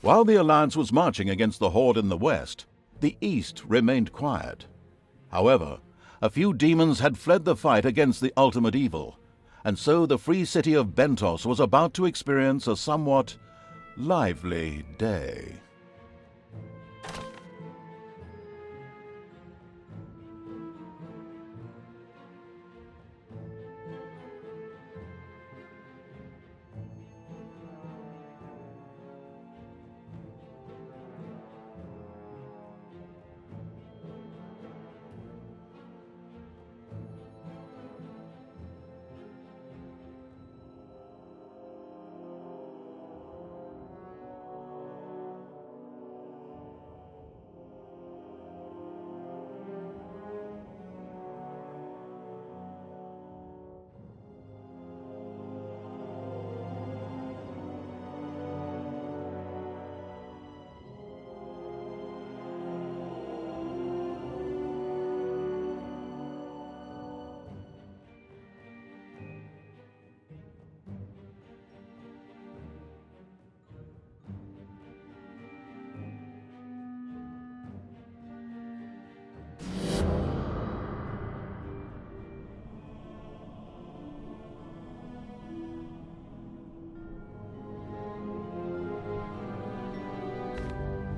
While the Alliance was marching against the Horde in the west, the east remained quiet. However, a few demons had fled the fight against the ultimate evil, and so the free city of Bentos was about to experience a somewhat lively day.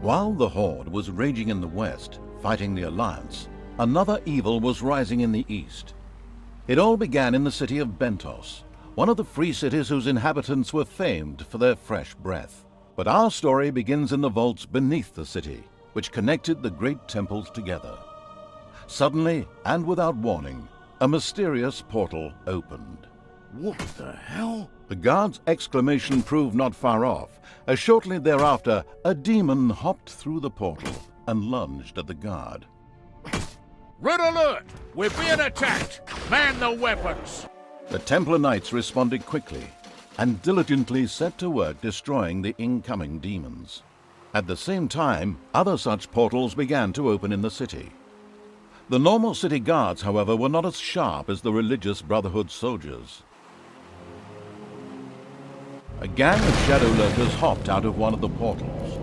While the Horde was raging in the west, fighting the Alliance, another evil was rising in the east. It all began in the city of Bentos, one of the free cities whose inhabitants were famed for their fresh breath. But our story begins in the vaults beneath the city, which connected the great temples together. Suddenly, and without warning, a mysterious portal opened. What the hell? The guard's exclamation proved not far off, as shortly thereafter a demon hopped through the portal and lunged at the guard. Red alert! We're being attacked! Man the weapons! The Templar Knights responded quickly and diligently set to work destroying the incoming demons. At the same time, other such portals began to open in the city. The normal city guards, however, were not as sharp as the religious Brotherhood soldiers. A gang of shadow lurkers hopped out of one of the portals.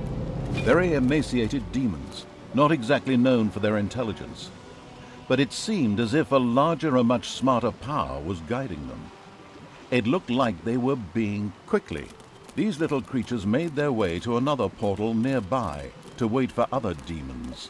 Very emaciated demons, not exactly known for their intelligence. But it seemed as if a larger and much smarter power was guiding them. It looked like they were being quickly. These little creatures made their way to another portal nearby to wait for other demons.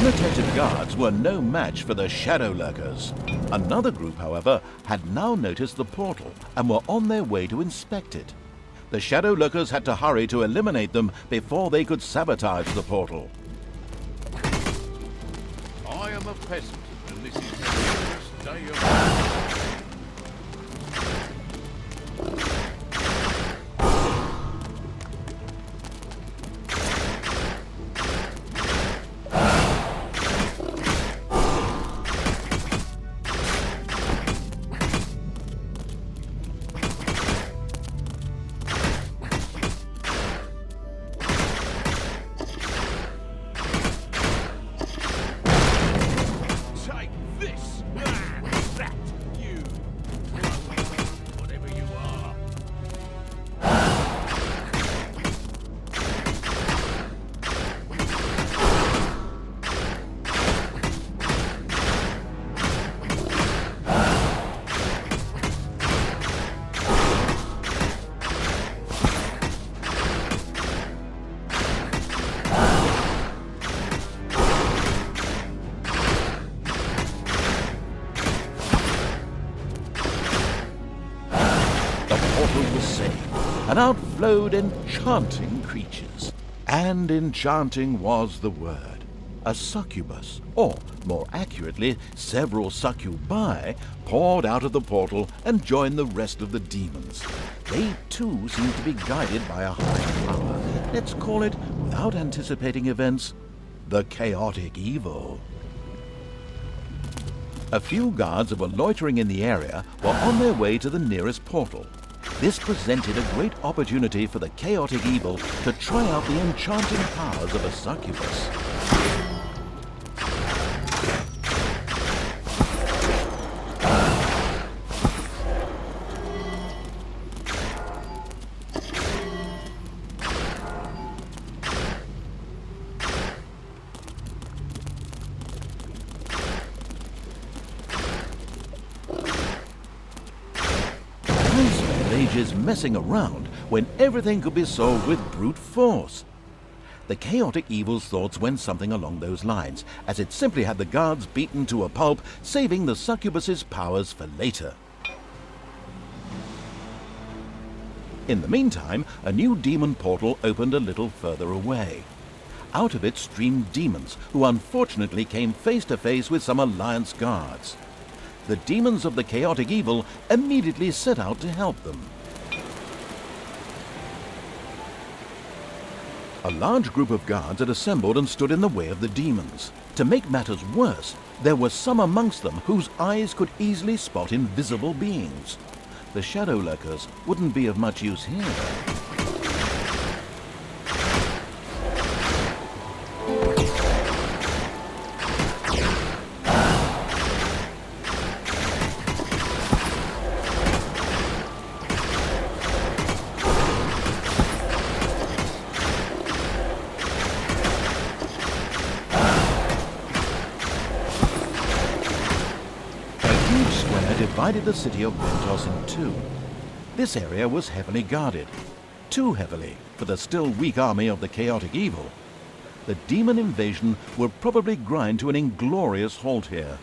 Inattentive guards were no match for the shadow lurkers. Another group, however, had now noticed the portal and were on their way to inspect it. The shadow lurkers had to hurry to eliminate them before they could sabotage the portal. I am a peasant, and this is the first day of my life. And out flowed enchanting creatures. And enchanting was the word. A succubus, or more accurately, several succubi, poured out of the portal and joined the rest of the demons. They too seemed to be guided by a higher power. Let's call it, without anticipating events, the chaotic evil. A few guards who were loitering in the area were on their way to the nearest portal. This presented a great opportunity for the chaotic evil to try out the enchanting powers of a succubus. Ages messing around when everything could be solved with brute force. The chaotic evil's thoughts went something along those lines, as it simply had the guards beaten to a pulp, saving the succubus's powers for later. In the meantime, a new demon portal opened a little further away. Out of it streamed demons, who unfortunately came face to face with some Alliance guards. The demons of the chaotic evil immediately set out to help them. A large group of guards had assembled and stood in the way of the demons. To make matters worse, there were some amongst them whose eyes could easily spot invisible beings. The shadow lurkers wouldn't be of much use here. Divided the city of Bentos in two. This area was heavily guarded. Too heavily for the still weak army of the chaotic evil. The demon invasion would probably grind to an inglorious halt here.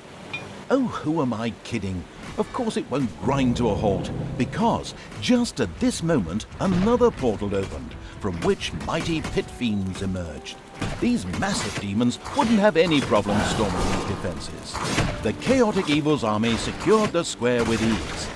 Oh, who am I kidding? Of course it won't grind to a halt, because just at this moment another portal opened, from which mighty pit fiends emerged. These massive demons wouldn't have any problem storming these defenses. The chaotic evil's army secured the square with ease.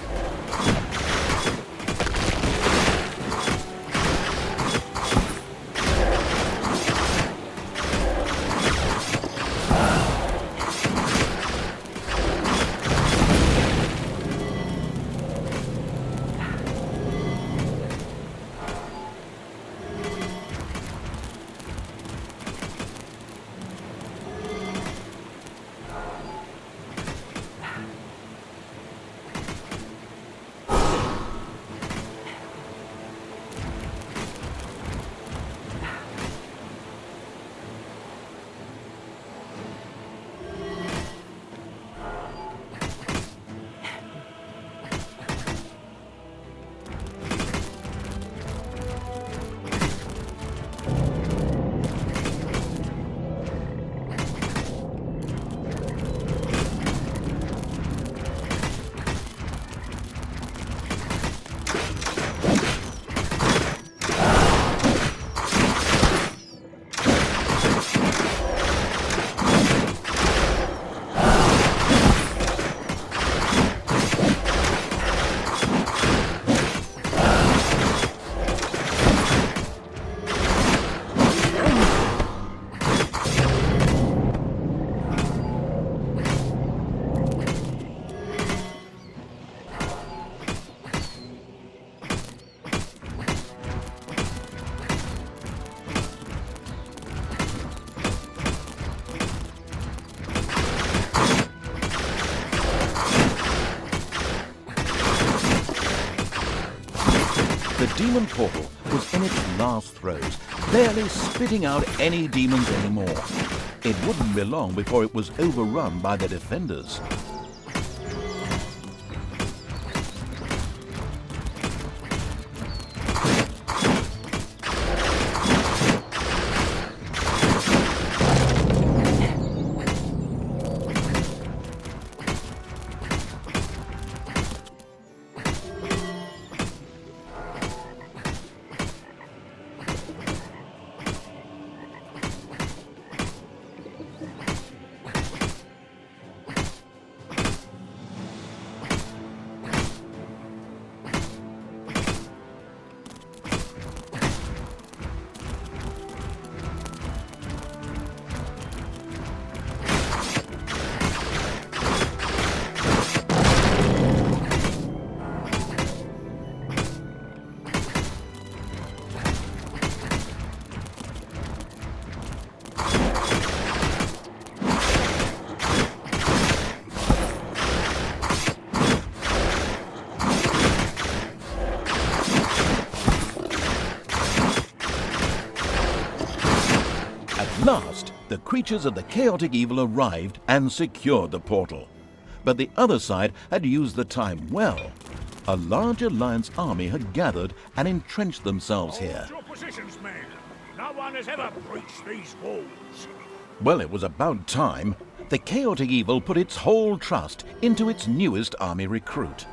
The demon portal was in its last throes, barely spitting out any demons anymore. It wouldn't be long before it was overrun by the defenders. At last, the creatures of the chaotic evil arrived and secured the portal. But the other side had used the time well. A large alliance army had gathered and entrenched themselves here. Hold your positions, men. No one has ever breached these walls. Well, it was about time. The chaotic evil put its whole trust into its newest army recruit.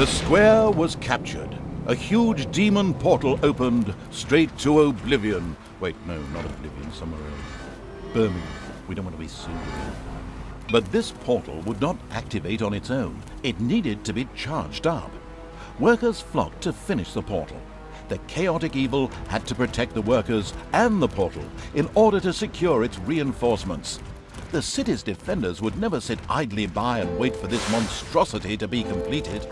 The square was captured. A huge demon portal opened straight to oblivion. Wait, no, not oblivion, somewhere else. Birmingham. We don't want to be sued. But this portal would not activate on its own. It needed to be charged up. Workers flocked to finish the portal. The chaotic evil had to protect the workers and the portal in order to secure its reinforcements. The city's defenders would never sit idly by and wait for this monstrosity to be completed.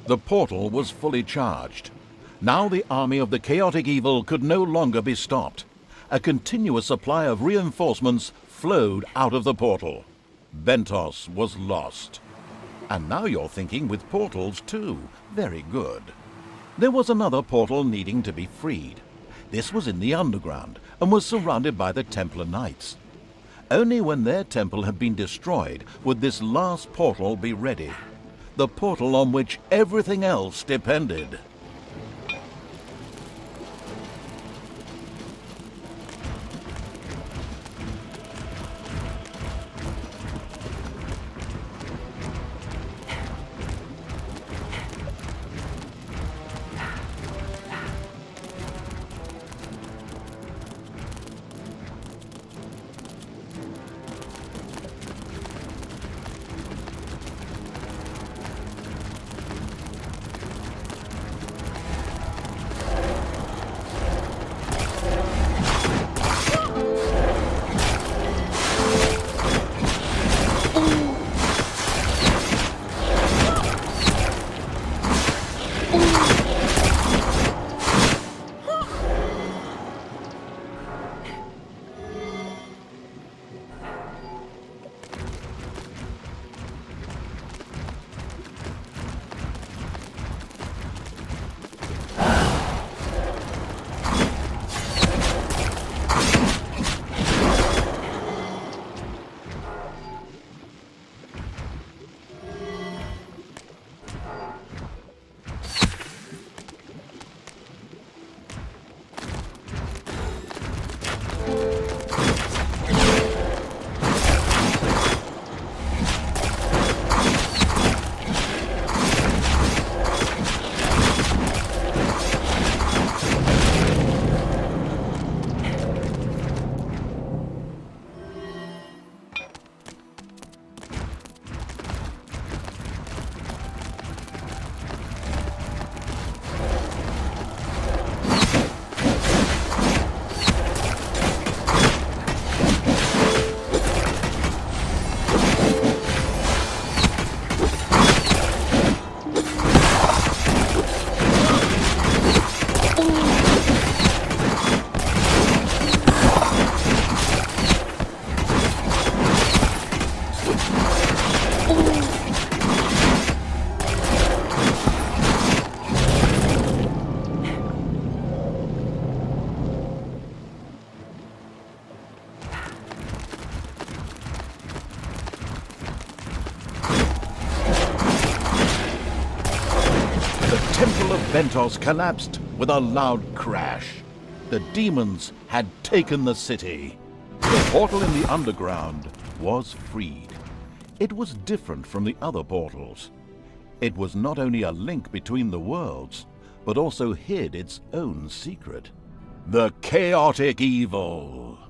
The portal was fully charged. Now the army of the chaotic evil could no longer be stopped. A continuous supply of reinforcements flowed out of the portal. Bentos was lost. And now you're thinking with portals too. Very good. There was another portal needing to be freed. This was in the underground and was surrounded by the Templar Knights. Only when their temple had been destroyed would this last portal be ready. The portal on which everything else depended. Bentos collapsed with a loud crash. The demons had taken the city. The portal in the underground was freed. It was different from the other portals. It was not only a link between the worlds, but also hid its own secret. The chaotic evil.